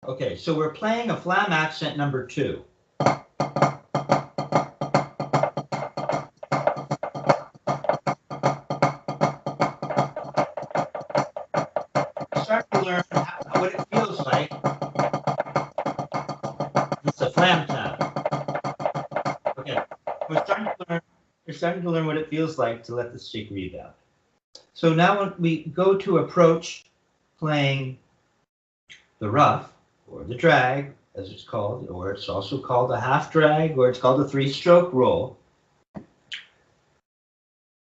Okay, so we're playing a flam accent number 2. Start to learn what it feels like. It's a flam sound. Okay, we're starting to learn what it feels like to let the stick rebound. So now when we go to approach playing the ruff, or the drag, as it's called, or it's also called a half drag, or it's called a 3-stroke roll,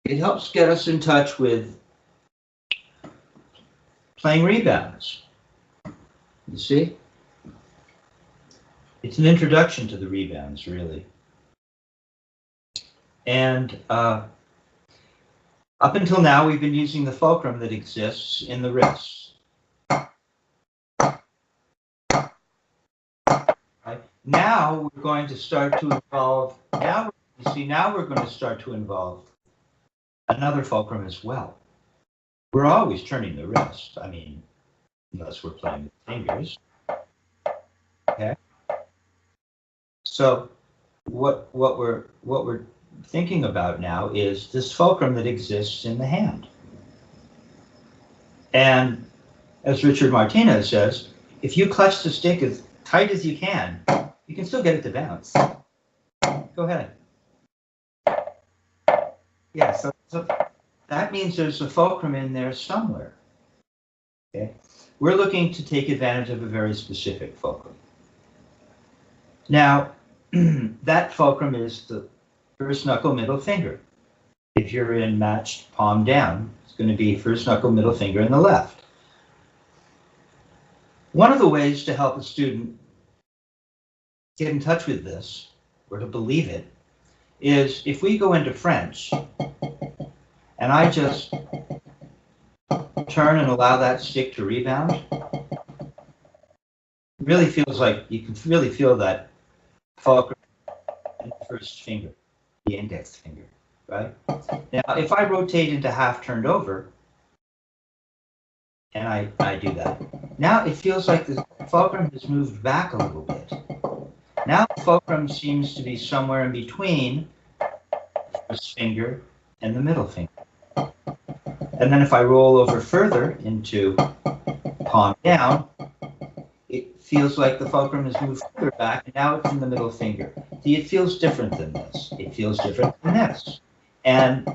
it helps get us in touch with playing rebounds. You see? It's an introduction to the rebounds, really. And up until now, we've been using the fulcrum that exists in the wrists. Right? Now we're going to start to involve, now we're going to start to involve another fulcrum as well. We're always turning the wrist, I mean, unless we're playing with fingers. Okay? So what we're thinking about now is this fulcrum that exists in the hand. And as Richard Martinez says, if you clutch the stick as tight as you can still get it to bounce. Go ahead. Yeah, so that means there's a fulcrum in there somewhere. Okay? We're looking to take advantage of a very specific fulcrum. Now, that fulcrum is the first knuckle, middle finger. If you're in matched palm down, it's going to be first knuckle, middle finger in the left. One of the ways to help a student get in touch with this, or to believe it, is if we go into French, and I just turn and allow that stick to rebound, it really feels like you can really feel that fulcrum in the first finger, the index finger, right? Now, if I rotate into half turned over, and I do that, now it feels like the fulcrum has moved back a little bit. Now the fulcrum seems to be somewhere in between the first finger and the middle finger. And then if I roll over further into palm down, it feels like the fulcrum has moved further back, and now it's in the middle finger. See, it feels different than this. It feels different than this. And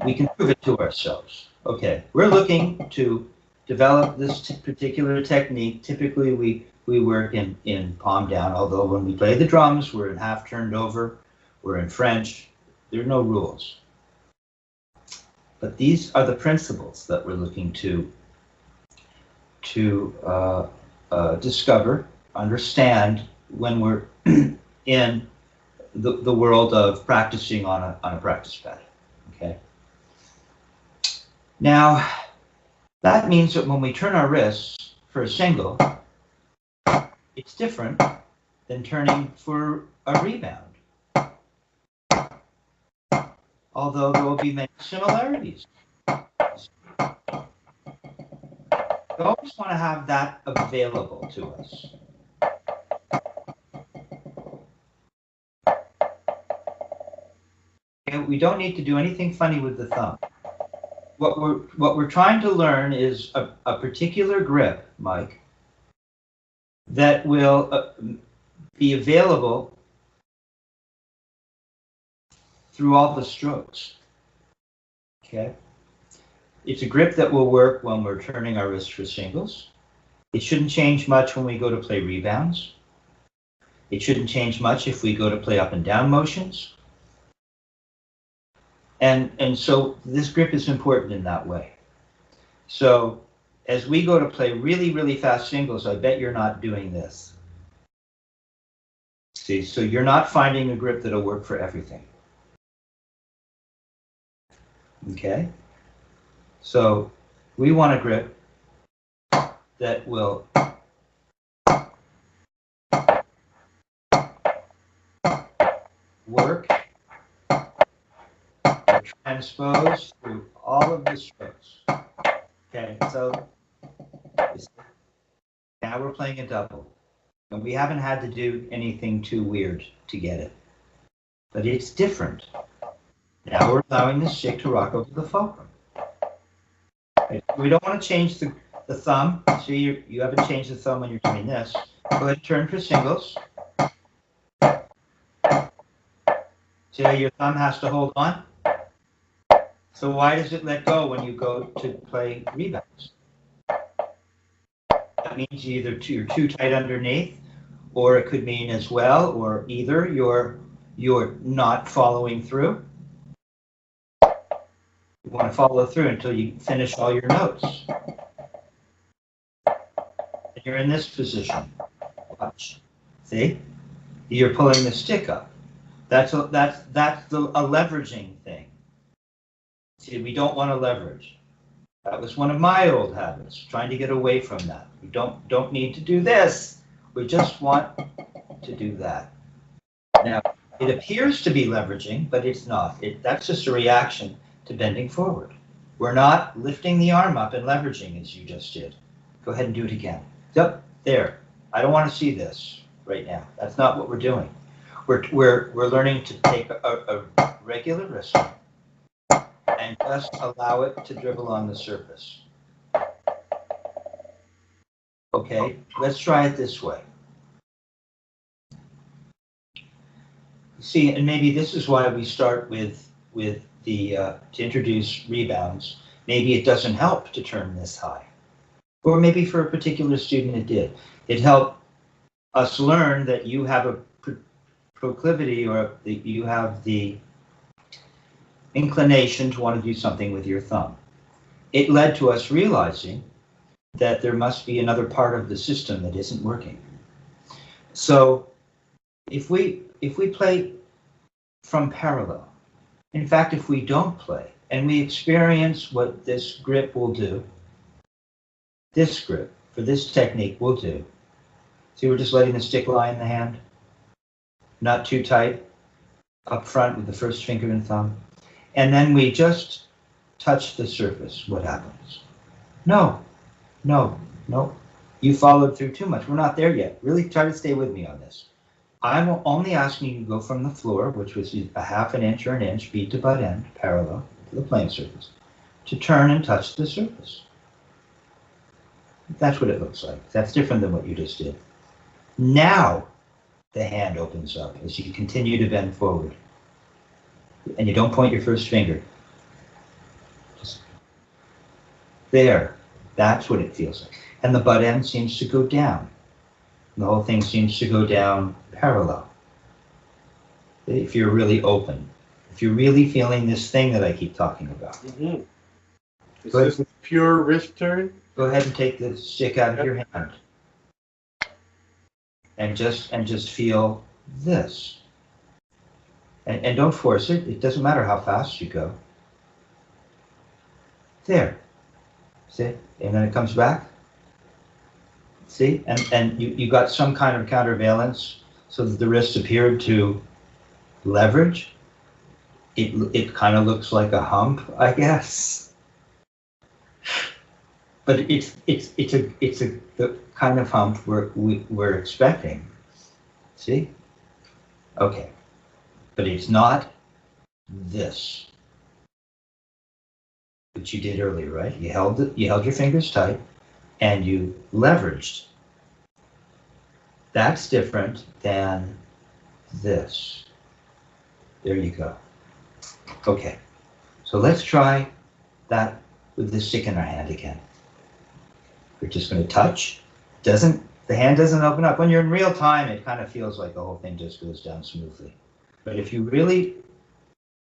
we can prove it to ourselves. Okay, we're looking to develop this particular technique. Typically, we work in palm down, although when we play the drums, we're in half turned over, we're in French. There are no rules. But these are the principles that we're looking to discover, understand when we're in the world of practicing on a practice pad. Okay. Now, that means that when we turn our wrists for a single, it's different than turning for a rebound. Although there will be many similarities. We always want to have that available to us. And we don't need to do anything funny with the thumb. What we're trying to learn is a particular grip, Mike, that will be available through all the strokes. Okay? It's a grip that will work when we're turning our wrist for singles. It shouldn't change much when we go to play rebounds. It shouldn't change much if we go to play up and down motions. And so this grip is important in that way. So as we go to play really, really fast singles, I bet you're not doing this. See, so you're not finding a grip that'll work for everything. Okay? So we want a grip that will work or transpose through all of the strokes. Okay, so now we're playing a double. And we haven't had to do anything too weird to get it. But it's different. Now we're allowing the stick to rock over the fulcrum. Okay. We don't want to change the thumb. See, you haven't changed the thumb when you're doing this. Go ahead and turn for singles. See how your thumb has to hold on? So why does it let go when you go to play rebounds? That means either you're too tight underneath, or it could mean as well, or either you're not following through. You want to follow through until you finish all your notes. And you're in this position. Watch. See? You're pulling the stick up. That's a leveraging thing. See, we don't want to leverage. That was one of my old habits, trying to get away from that. We don't need to do this. We just want to do that. Now, it appears to be leveraging, but it's not. That's just a reaction to bending forward. We're not lifting the arm up and leveraging as you just did. Go ahead and do it again. Yep, there. I don't want to see this right now. That's not what we're doing. We're learning to take a regular wrist and just allow it to dribble on the surface. Okay, let's try it this way. See, and maybe this is why we start with the to introduce rebounds. Maybe it doesn't help to turn this high, or maybe for a particular student it did. It helped us learn that you have a proclivity, or that you have the inclination to want to do something with your thumb. It led to us realizing that there must be another part of the system that isn't working. So if we play from parallel, in fact, if we don't play and we experience what this grip will do, this grip for this technique will do. See, we're just letting the stick lie in the hand, not too tight, up front with the first finger and thumb. And then we just touch the surface. What happens? No. You followed through too much. We're not there yet. Really try to stay with me on this. I'm only asking you to go from the floor, which was a half an inch or an inch, bead to butt end, parallel to the playing surface, to turn and touch the surface. That's what it looks like. That's different than what you just did. Now the hand opens up as you continue to bend forward. And you don't point your first finger. Just there. That's what it feels like. And the butt end seems to go down. The whole thing seems to go down parallel. If you're really open. If you're really feeling this thing that I keep talking about. Mm-hmm. Is this a pure wrist turn? Go ahead and take the stick out of your hand. And just feel this. And don't force it. It doesn't matter how fast you go. There. See? And then it comes back. See? And you got some kind of countervalence so that the wrist appeared to leverage. It kind of looks like a hump, I guess. But it's the kind of hump we're expecting. See? Okay. But it's not this, which you did earlier, right? You held your fingers tight, and you leveraged. That's different than this. There you go. Okay, so let's try that with the stick in our hand again. We're just going to touch. The hand doesn't open up. When you're in real time, it kind of feels like the whole thing just goes down smoothly. But if you really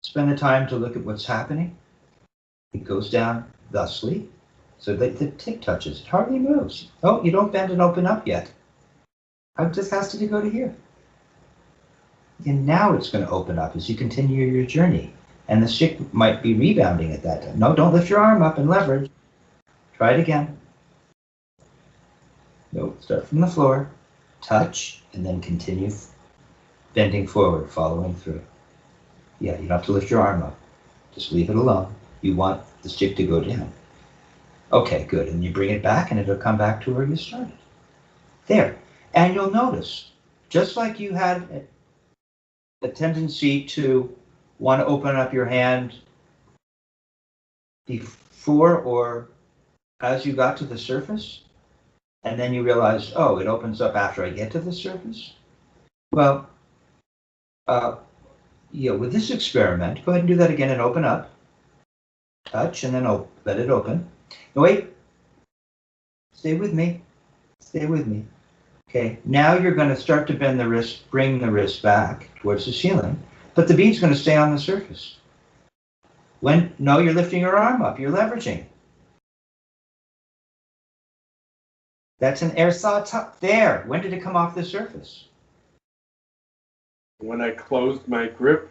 spend the time to look at what's happening, it goes down thusly, so that the tip touches. It hardly moves. Oh, you don't bend and open up yet. It just has to go to here. And now it's going to open up as you continue your journey. And the stick might be rebounding at that time. No, don't lift your arm up and leverage. Try it again. No, start from the floor, touch, and then continue bending forward, following through. Yeah, you don't have to lift your arm up. Just leave it alone. You want the stick to go down. Okay, good. And you bring it back, and it'll come back to where you started. There. And you'll notice, just like you had a tendency to want to open up your hand before or as you got to the surface, and then you realize, oh, it opens up after I get to the surface. Well, with this experiment, go ahead and do that again and open up. Touch, and then let it open. No, wait. Stay with me. Stay with me. Okay, now you're going to start to bend the wrist, bring the wrist back towards the ceiling, but the bead's going to stay on the surface. No, you're lifting your arm up. You're leveraging. That's an air saw top there. When did it come off the surface? When I closed my grip.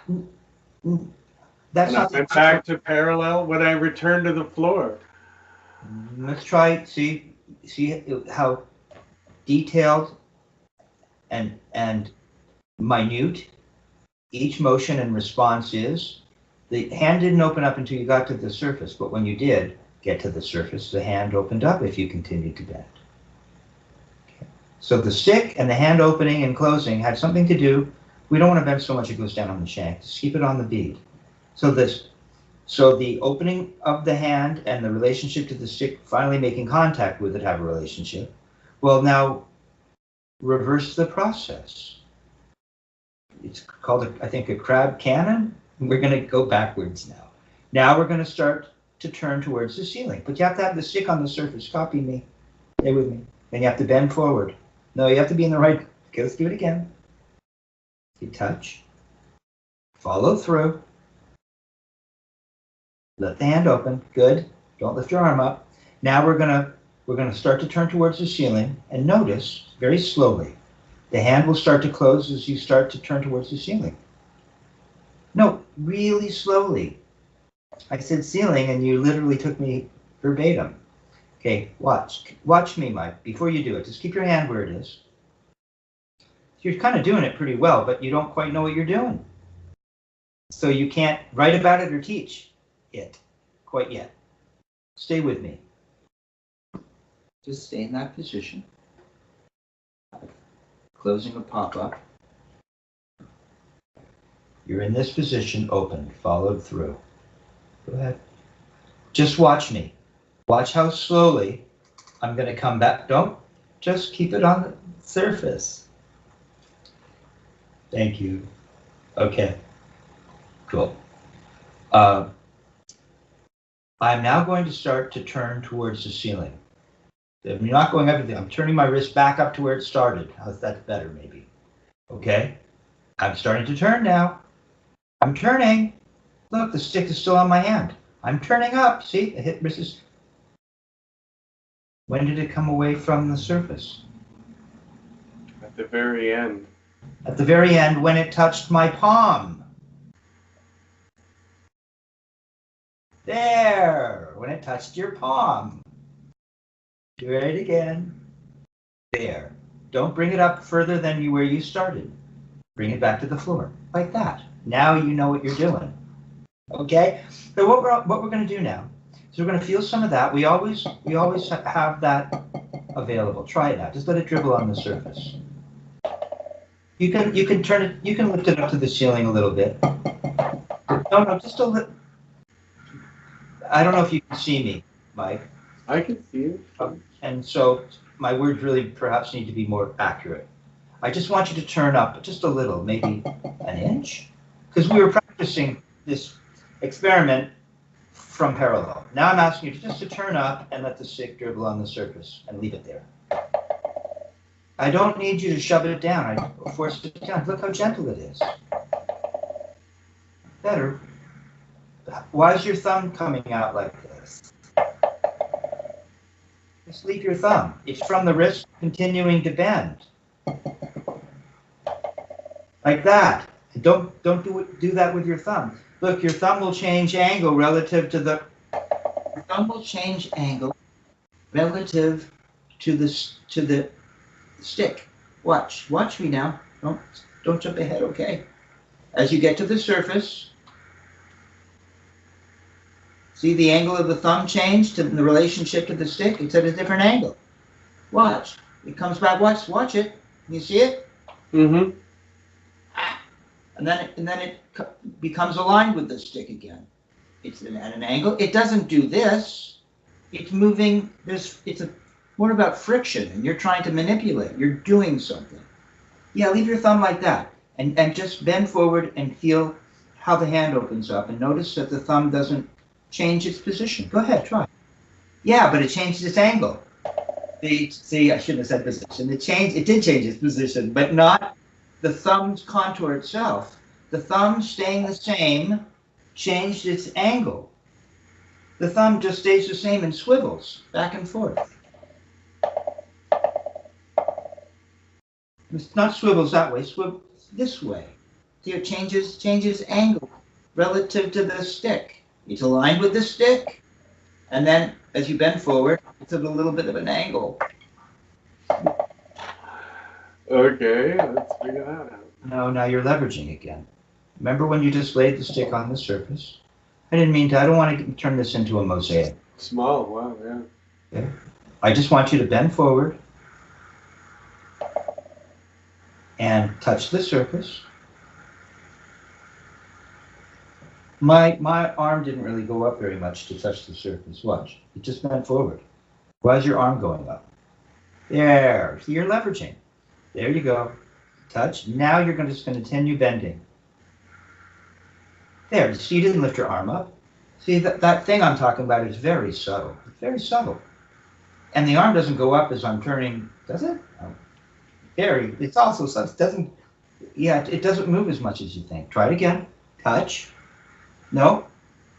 That's when not I went back to parallel when I returned to the floor. Let's try, see how detailed and minute each motion and response is. The hand didn't open up until you got to the surface, but when you did get to the surface, the hand opened up if you continued to bend. Okay. So the stick and the hand opening and closing had something to do. We don't want to bend so much it goes down on the shank. Just keep it on the bead. So the opening of the hand and the relationship to the stick finally making contact with it have a relationship. Well, now reverse the process. It's called, I think, a Crabb cannon. We're going to go backwards now. Now we're going to start to turn towards the ceiling. But you have to have the stick on the surface. Copy me. Stay with me. Then you have to bend forward. No, you have to be in the right. Okay, let's do it again. You touch. Follow through. Let the hand open. Good. Don't lift your arm up. Now we're gonna start to turn towards the ceiling, and notice very slowly the hand will start to close as you start to turn towards the ceiling. No, really slowly. I said ceiling, and you literally took me verbatim. Okay, watch me, Mike. Before you do it, just keep your hand where it is. You're kind of doing it pretty well, but you don't quite know what you're doing. So you can't write about it or teach it quite yet. Stay with me. Just stay in that position. Closing a pop-up. You're in this position, open, followed through. Go ahead. Just watch me. Watch how slowly I'm going to come back. Don't just keep it on the surface. Thank you. Okay. Cool. I'm now going to start to turn towards the ceiling. I'm not going up. I'm turning my wrist back up to where it started. How's that better, maybe? Okay. I'm starting to turn now. I'm turning. Look, the stick is still on my hand. I'm turning up. See, the hip wrist is. When did it come away from the surface? At the very end. At the very end, when it touched my palm. There, when it touched your palm. Do it again. There. Don't bring it up further than where you started. Bring it back to the floor, like that. Now you know what you're doing. Okay? So what we're going to do now, so we're going to feel some of that. We always have that available. Try it out. Just let it dribble on the surface. You can turn it. You can lift it up to the ceiling a little bit. No, just a little. I don't know if you can see me, Mike. I can see it. And so my words really perhaps need to be more accurate. I just want you to turn up just a little, maybe an inch, because we were practicing this experiment from parallel. Now I'm asking you just to turn up and let the stick dribble on the surface and leave it there. I don't need you to shove it down. I force it down. Look how gentle it is. Better. Why is your thumb coming out like this? Just leave your thumb. It's from the wrist continuing to bend. Like that. Don't do that with your thumb. Look, your thumb will change angle relative to the. Your thumb will change angle relative to the stick. Watch me now. Don't jump ahead. Okay. As you get to the surface, See the angle of the thumb change to the relationship to the stick? It's at a different angle. Watch. It comes back. Watch it. You see it? Mm-hmm. And then it becomes aligned with the stick again. It's at an angle. It doesn't do this. It's moving. It's more about friction, and you're trying to manipulate. You're doing something. Yeah, leave your thumb like that, and just bend forward and feel how the hand opens up, and notice that the thumb doesn't change its position. Go ahead, try. Yeah, but it changed its angle. See, I shouldn't have said position. It did change its position, but not the thumb's contour itself. The thumb staying the same changed its angle. The thumb just stays the same and swivels back and forth. It's not swivels that way, swivels this way. See, it changes angle relative to the stick. It's aligned with the stick, and then as you bend forward, it's at a little bit of an angle. Okay, let's figure that out. No, now you're leveraging again. Remember when you just laid the stick on the surface? I don't want to turn this into a mosaic. Small, wow, yeah. Okay. I just want you to bend forward and touch the surface. My arm didn't really go up very much to touch the surface. Watch. It just bent forward. Why is your arm going up? There. See, you're leveraging. There you go. Touch. Now you're just going to continue bending. There. See, you didn't lift your arm up. See, that thing I'm talking about is very subtle. It's very subtle. And the arm doesn't go up as I'm turning, does it? Oh. Very. It's also such. It doesn't move as much as you think. Try it again. Touch. No.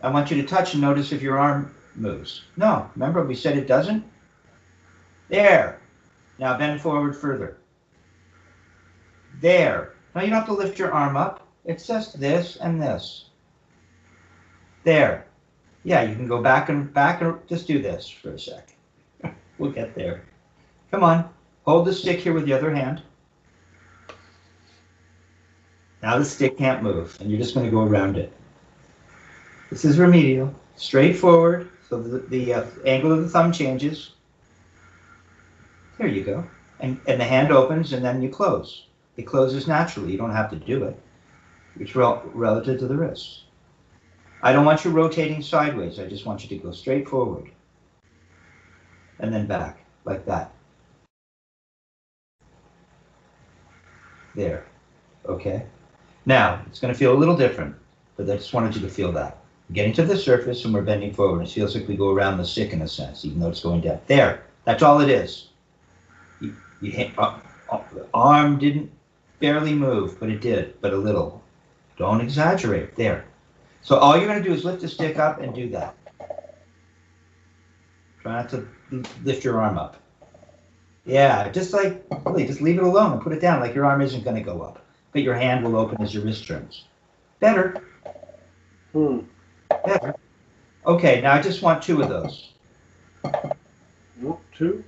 I want you to touch and notice if your arm moves. No. Remember we said it doesn't? There. Now bend forward further. There. Now you don't have to lift your arm up. It's just this and this. There. Yeah, you can go back and just do this for a sec. We'll get there. Come on. Hold the stick here with the other hand. Now the stick can't move, and you're just going to go around it. This is remedial. Straight forward, so the angle of the thumb changes. There you go. And the hand opens, and then you close. It closes naturally. You don't have to do it. It's relative to the wrist. I don't want you rotating sideways. I just want you to go straight forward. And then back, like that. There. Okay? Now, it's going to feel a little different, but I just wanted you to feel that. We're getting to the surface, and we're bending forward. It feels like we go around the stick in a sense, even though it's going down. There. That's all it is. The arm didn't barely move, but it did, but a little. Don't exaggerate. There. So all you're going to do is lift the stick up and do that. Try not to lift your arm up. Yeah, just leave it alone and put it down like your arm isn't going to go up. But your hand will open as your wrist turns. Better. Better. Okay, now I just want two of those. Two?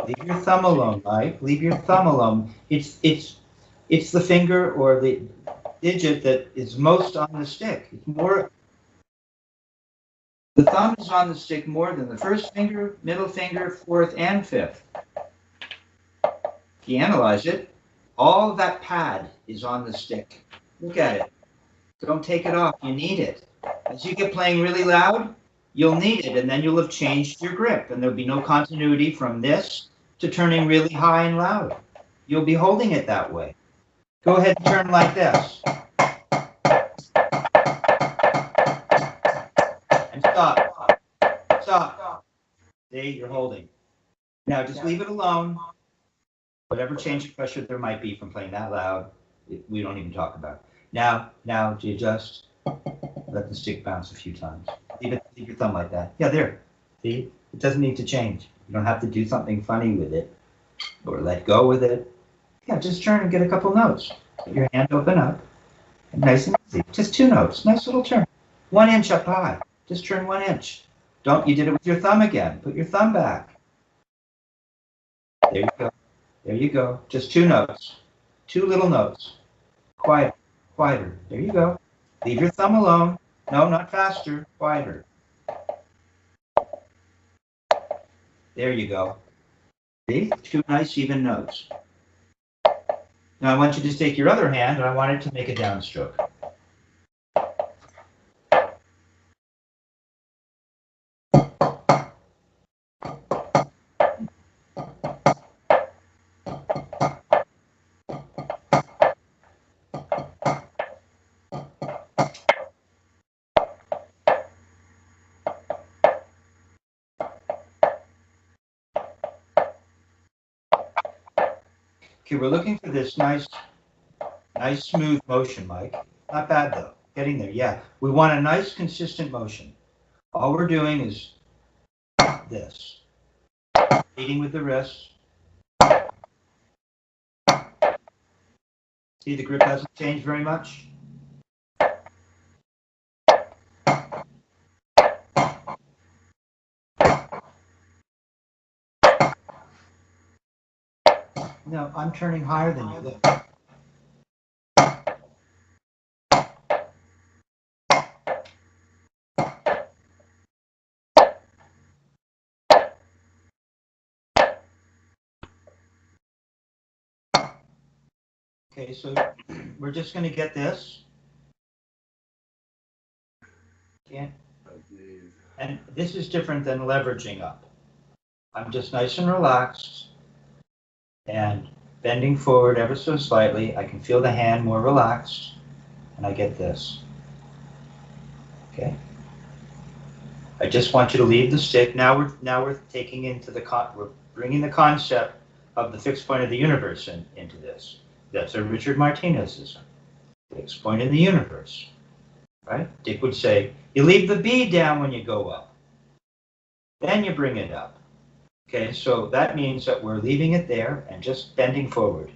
Leave your thumb alone, Mike. Leave your thumb alone. It's the finger or the digit that is most on the stick. It's more. The thumb is on the stick more than the first finger, middle finger, fourth, and fifth. If you analyze it, all of that pad is on the stick. Look at it. Don't take it off. You need it. As you get playing really loud, you'll need it, and then you'll have changed your grip, and there'll be no continuity from this to turning really high and loud. You'll be holding it that way. Go ahead and turn like this. And stop. Stop. See, you're holding. Now just leave it alone. Whatever change of pressure there might be from playing that loud, we don't even talk about. Now, do you just let the stick bounce a few times? Leave your thumb like that. Yeah, there. See? It doesn't need to change. You don't have to do something funny with it or let go with it. Yeah, just turn and get a couple notes. Let your hand open up. And nice and easy. Just 2 notes. Nice little turn. 1 inch up high. Just turn 1 inch. You did it with your thumb again. Put your thumb back. There you go. There you go. Just 2 notes. 2 little notes. Quieter. There you go. Leave your thumb alone. No, not faster. Quieter. There you go. See? Two nice even notes. Now I want you to take your other hand, and I want it to make a downstroke. Okay, we're looking for this nice smooth motion, Mike. Not bad though. Getting there, yeah. We want a nice consistent motion. All we're doing is this. Leading with the wrist. See, the grip hasn't changed very much. No, I'm turning higher than you. Look. Okay, so we're just going to get this. Yeah. And this is different than leveraging up. I'm just nice and relaxed and bending forward ever so slightly. I can feel the hand more relaxed, and I get this. Okay. I just want you to leave the stick. Now we're taking into we're bringing the concept of the fixed point of the universe into this. That's a Richard Martinezism. Fixed point in the universe. Right? Dick would say, you leave the bead down when you go up. Then you bring it up. Okay, so that means that we're leaving it there and just bending forward.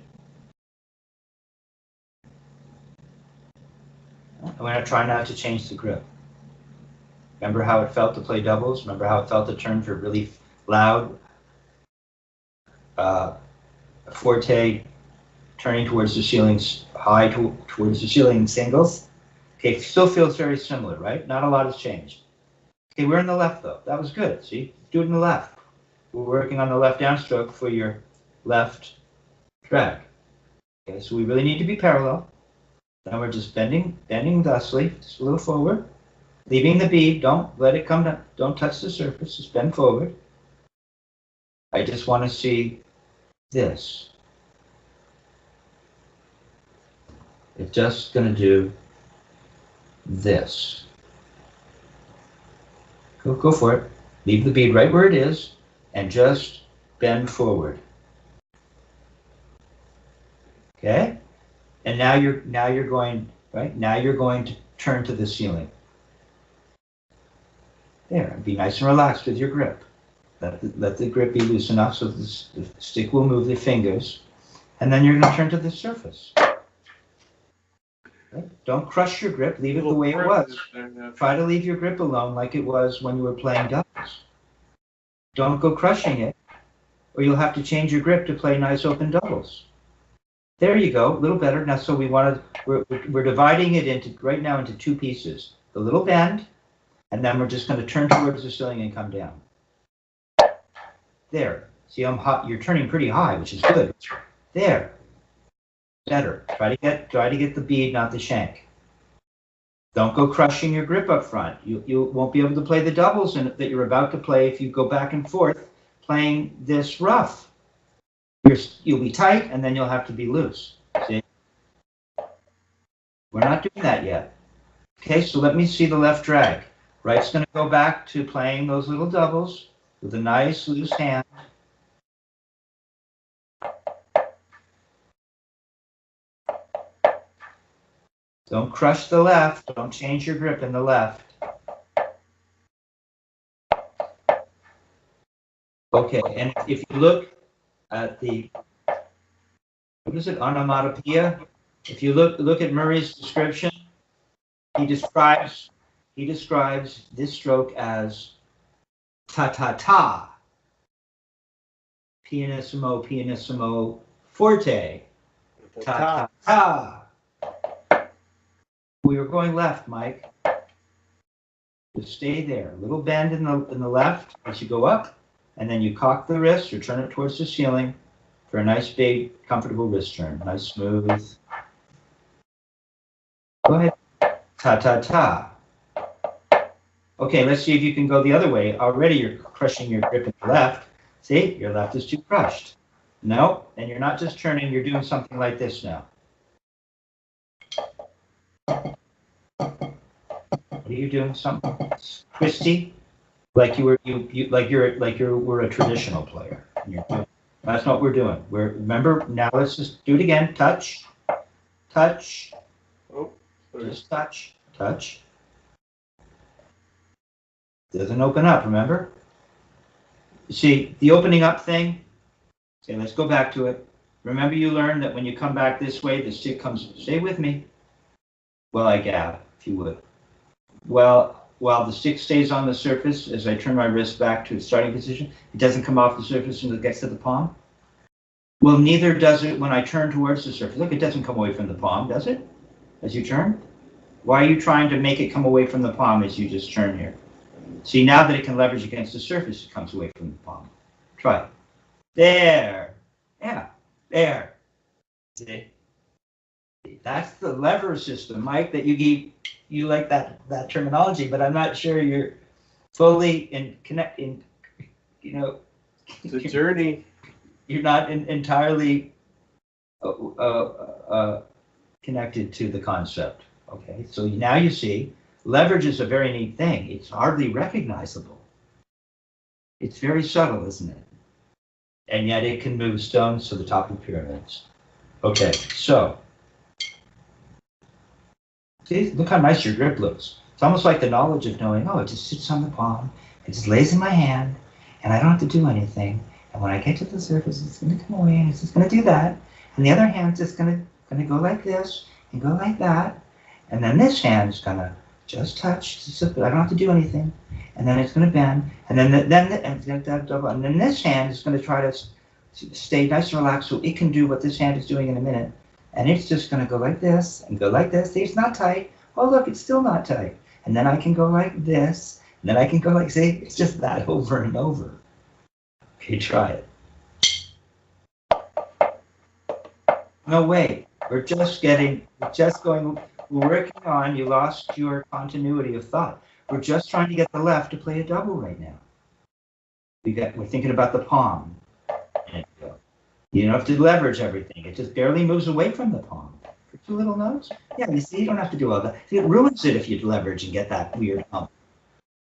And we're going to try not to change the grip. Remember how it felt to play doubles? Remember how it felt to turn for really loud forte, turning towards the ceilings, high towards the ceiling singles? Okay, still feels very similar, right? Not a lot has changed. Okay, we're in the left though. That was good, see? Do it in the left. We're working on the left downstroke for your left drag. Okay, so we really need to be parallel. Now we're just bending thusly, just a little forward. Leaving the bead, don't let it come down, don't touch the surface, just bend forward. I just want to see this. It's just going to do this. Go for it. Leave the bead right where it is and just bend forward. Okay? And now you're going, right? Now you're going to turn to the ceiling. There, and be nice and relaxed with your grip. Let the grip be loose enough so the stick will move the fingers. And then you're going to turn to the surface. Right? Don't crush your grip. Leave it the way it was. Try to leave your grip alone like it was when you were playing doubles. Don't go crushing it, or you'll have to change your grip to play nice open doubles. There you go, a little better. Now, so we're dividing it right now into two pieces. The little bend, and then we're just going to turn towards the ceiling and come down. There. See, I'm hot. You're turning pretty high, which is good. There. Better. Try to get the bead, not the shank. Don't go crushing your grip up front. You won't be able to play the doubles that you're about to play if you go back and forth playing this rough. You'll be tight, and then you'll have to be loose. See? We're not doing that yet. Okay, so let me see the left drag. Right's going to go back to playing those little doubles with a nice loose hand. Don't crush the left. Don't change your grip in the left. Okay, and if you look at the, what is it, onomatopoeia? If you look at Murray's description, he describes this stroke as ta-ta-ta, pianissimo, pianissimo, forte, ta-ta-ta. We were going left, Mike. Just stay there. A little bend in the left as you go up. and then you cock the wrist or turn it towards the ceiling for a nice, big, comfortable wrist turn. Nice, smooth. Go ahead. Ta-ta-ta. Okay, let's see if you can go the other way. Already you're crushing your grip in the left. See, your left is too crushed. No, and you're not just turning, you're doing something like this now. What are you doing? Something twisty? Like you were were a traditional player. That's not what we're doing. Remember, now let's just do it again. Touch. Touch. Oh, sorry. Just touch. Touch. Doesn't open up, remember? You see, the opening up thing, okay, let's go back to it. Remember you learned that when you come back this way, the stick comes, stay with me. Well, I gab, if you would. Well, while the stick stays on the surface, as I turn my wrist back to its starting position, it doesn't come off the surface until it gets to the palm. Well, neither does it when I turn towards the surface. Look, it doesn't come away from the palm, does it? As you turn? Why are you trying to make it come away from the palm as you just turn here? See, now that it can leverage against the surface, it comes away from the palm. Try it. There. Yeah. There. See? That's the lever system, Mike, that you like that terminology, but I'm not sure you're fully It's a journey. You're not entirely connected to the concept. Okay, so now you see, leverage is a very neat thing. It's hardly recognizable. It's very subtle, isn't it? And yet it can move stones to the top of pyramids. Okay, so see, look how nice your grip looks. It's almost like the knowledge of knowing, oh, it just sits on the palm, it just lays in my hand, and I don't have to do anything. And when I get to the surface, it's going to come away, and it's just going to do that. And the other hand's just going to go like this, and go like that. And then this hand's going to just touch, I don't have to do anything. And then it's going to bend, and then and then this hand is going to try to stay nice and relaxed so it can do what this hand is doing in a minute. And it's just going to go like this and go like this. See, it's not tight. Oh, look, it's still not tight. And then I can go like this, and then I can go like, see, it's just that over and over. Okay, try it. No, wait, we're working on, you lost your continuity of thought. We're just trying to get the left to play a double right now. We're thinking about the palm. You don't have to leverage everything. It just barely moves away from the palm. For 2 little notes. Yeah, you see, you don't have to do all that. See, it ruins it if you leverage and get that weird hump.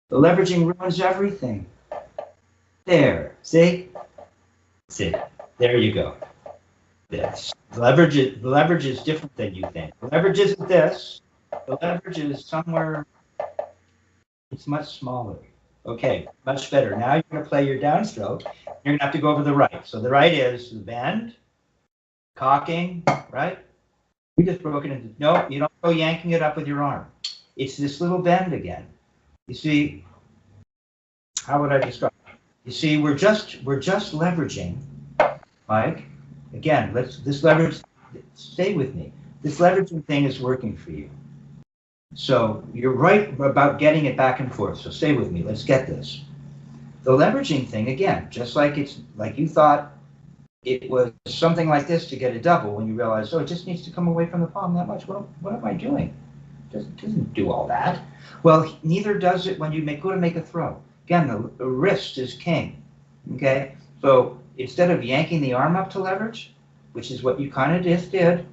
The leveraging ruins everything. There, see? See, there you go. This. The leverage is different than you think. The leverage isn't this. The leverage is somewhere, it's much smaller. Okay, much better. Now you're going to play your downstroke. You're going to have to go over the right. So the right is the bend, cocking, right? We just broke it into, no, you don't go yanking it up with your arm. It's this little bend again. You see, how would I describe it? You see, we're just leveraging, Mike. Again, this leverage, stay with me. This leveraging thing is working for you. So you're right about getting it back and forth. So stay with me. Let's get this. The leveraging thing, again, just like it's like you thought it was something like this to get a double when you realize, oh, it just needs to come away from the palm that much. What am I doing? It doesn't do all that. Well, neither does it when you go to make a throw. Again, the wrist is king. Okay? So instead of yanking the arm up to leverage, which is what you kind of just did,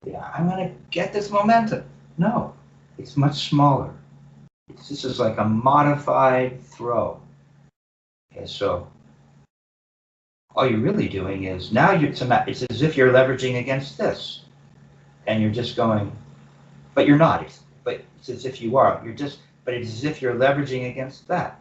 yeah, I'm going to get this momentum. No. It's much smaller. This is like a modified throw. Okay, so all you're really doing is now it's as if you're leveraging against this, and you're just going, but you're not. But it's as if you are. But it's as if you're leveraging against that,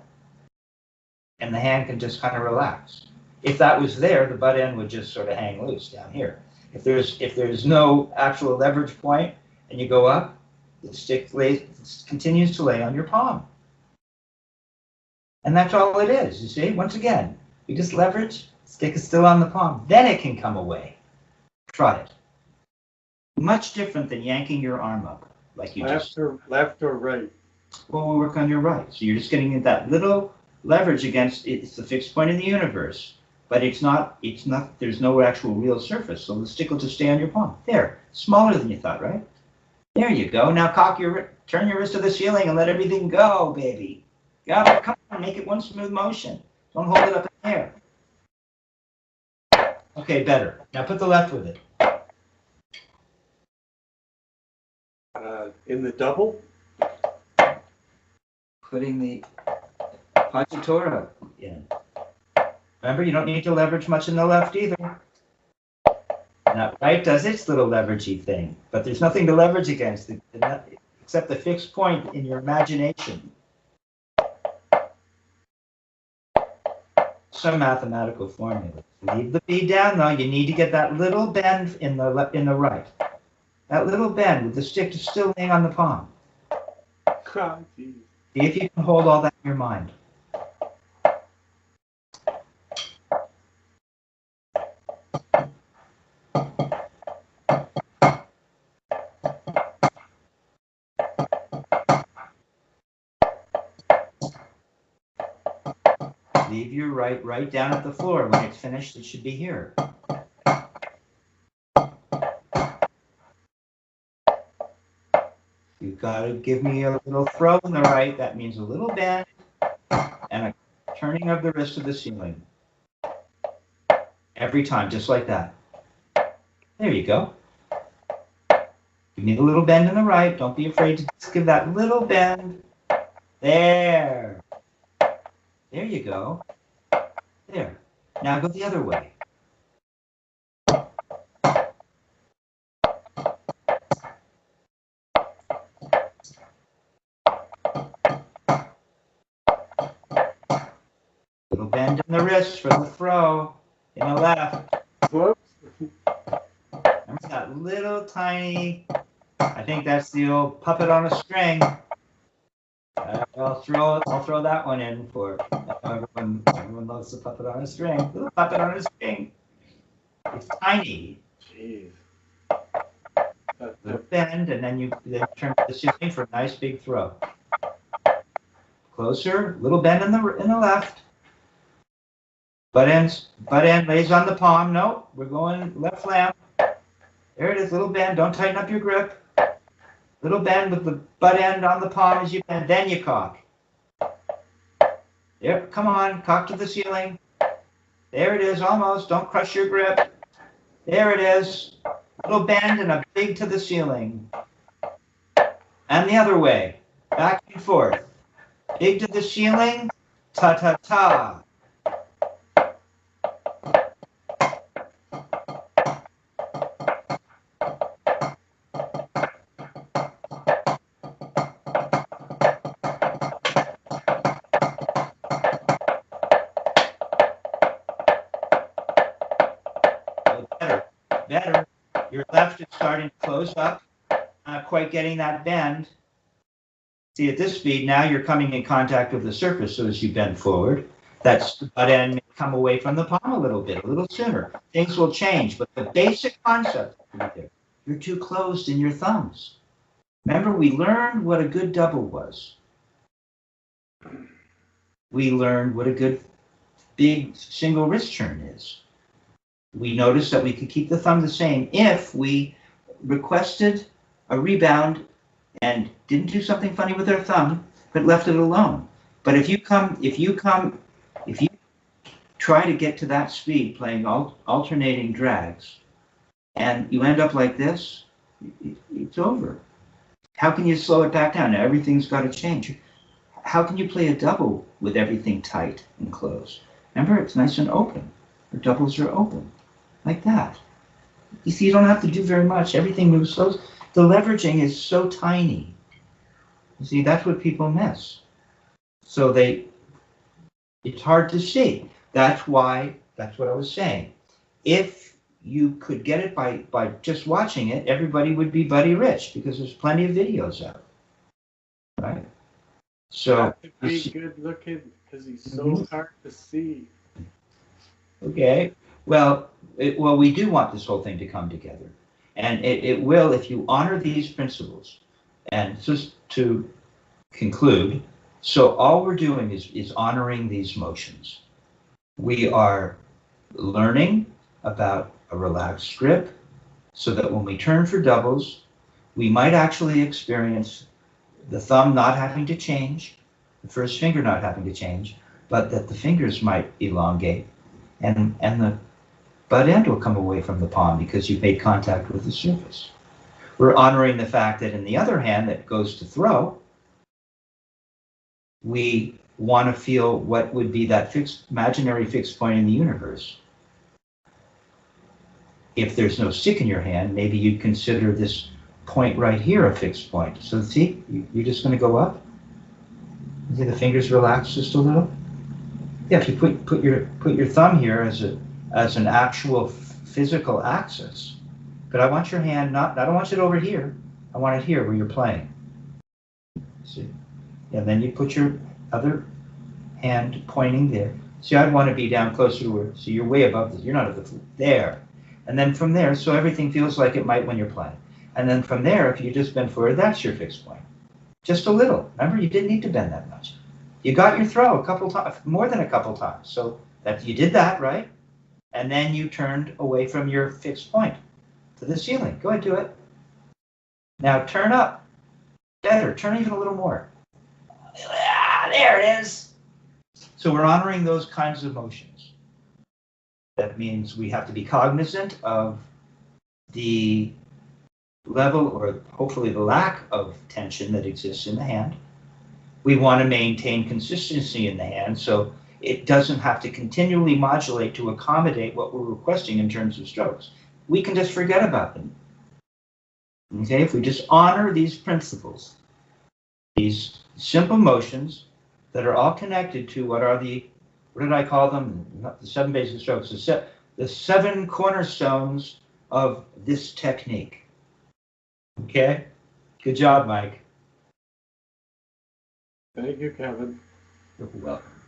and the hand can just kind of relax. If that was there, the butt end would just sort of hang loose down here. If there's no actual leverage point, and you go up, the stick continues to lay on your palm. And that's all it is, you see? Once again, you just leverage, stick is still on the palm. Then it can come away. Try it. Much different than yanking your arm up. Like you left or right? Well, we'll work on your right. So you're just getting in that little leverage against, it's the fixed point in the universe, but there's no actual real surface, so the stick will just stay on your palm. There, smaller than you thought, right? There you go. Now turn your wrist to the ceiling and let everything go, baby. Come on, make it one smooth motion. Don't hold it up in the air. Okay, better. Now put the left with it. In the double? Putting the Pachatora in. Remember, you don't need to leverage much in the left either. Now, right does its little leveragey thing, but there's nothing to leverage against except the fixed point in your imagination. Some mathematical formula. Leave the B down, though. You need to get that little bend in the right. That little bend with the stick still laying on the palm. See if you can hold all that in your mind. Leave your right down at the floor. When it's finished, it should be here. You've got to give me a little throw in the right. That means a little bend and a turning of the wrist to the ceiling. Every time, just like that. There you go. Give me a little bend in the right. Don't be afraid to just give that little bend. There. There you go. There. Now go the other way. Little bend in the wrist for the throw in the left. Whoops. Remember that little tiny, I think that's the old puppet on a string. I'll throw that one in for everyone loves the puppet on a string. Little puppet on a string. It's tiny. Jeez. Little bend, and then you turn to the ceiling for a nice big throw. Closer, little bend in the left. Butt end lays on the palm. No, we're going left lamp. There it is, little bend. Don't tighten up your grip. Little bend with the butt end on the palm as you bend, then you cock. There, come on, cock to the ceiling. There it is, almost. Don't crush your grip. There it is. Little bend and a big to the ceiling. And the other way, back and forth. Big to the ceiling, ta-ta-ta. Better. Your left is starting to close up, not quite getting that bend. See, at this speed, now you're coming in contact with the surface, so as you bend forward, that butt end may come away from the palm a little sooner. Things will change, but the basic concept will be there. You're too closed in your thumbs. Remember, we learned what a good double was. We learned what a good big single wrist turn is. We noticed that we could keep the thumb the same if we requested a rebound and didn't do something funny with our thumb, but left it alone. But if you try to get to that speed playing alternating drags, and you end up like this, it's over. How can you slow it back down? Now everything's got to change. How can you play a double with everything tight and closed? Remember, it's nice and open. Your doubles are open. Like that. You see, you don't have to do very much. Everything moves slow. The leveraging is so tiny. You see, that's what people miss. So it's hard to see. That's what I was saying. If you could get it by just watching it, everybody would be Buddy Rich because there's plenty of videos out. Right? So to be good looking because he's so hard to see. Okay. Well, we do want this whole thing to come together. And it will if you honor these principles. And just to conclude, So all we're doing is honoring these motions. We are learning about a relaxed grip so that when we turn for doubles, we might actually experience the thumb not having to change, the first finger not having to change, but that the fingers might elongate and the butt end will come away from the palm because you've made contact with the surface. We're honoring the fact that in the other hand that goes to throw, we want to feel what would be that imaginary fixed point in the universe. If there's no stick in your hand, maybe you'd consider this point right here a fixed point. So see, you're just going to go up. See the fingers relax just a little. Yeah, if you put your thumb here as an actual physical axis, but I want your hand I don't want it over here. I want it here where you're playing. See, and then you put your other hand pointing there. See, I'd want to be down closer to where. So you're way above this. You're not at the there. And then from there, so everything feels like it might when you're playing. And then from there, if you just bend forward, that's your fixed point. Just a little. Remember, you didn't need to bend that much. You got your throw a couple times, more than a couple times. So that you did that, right? And then you turned away from your fixed point to the ceiling. Go ahead, do it. Now turn up. Better. Turn even a little more. Ah, there it is. So we're honoring those kinds of motions. That means we have to be cognizant of the level or hopefully the lack of tension that exists in the hand. We want to maintain consistency in the hand so it doesn't have to continually modulate to accommodate what we're requesting in terms of strokes. We can just forget about them. Okay, if we just honor these principles, these simple motions that are all connected to what did I call them? Not the 7 basic strokes, the 7 cornerstones of this technique. Okay, good job, Mike. Thank you, Kevin. You're welcome.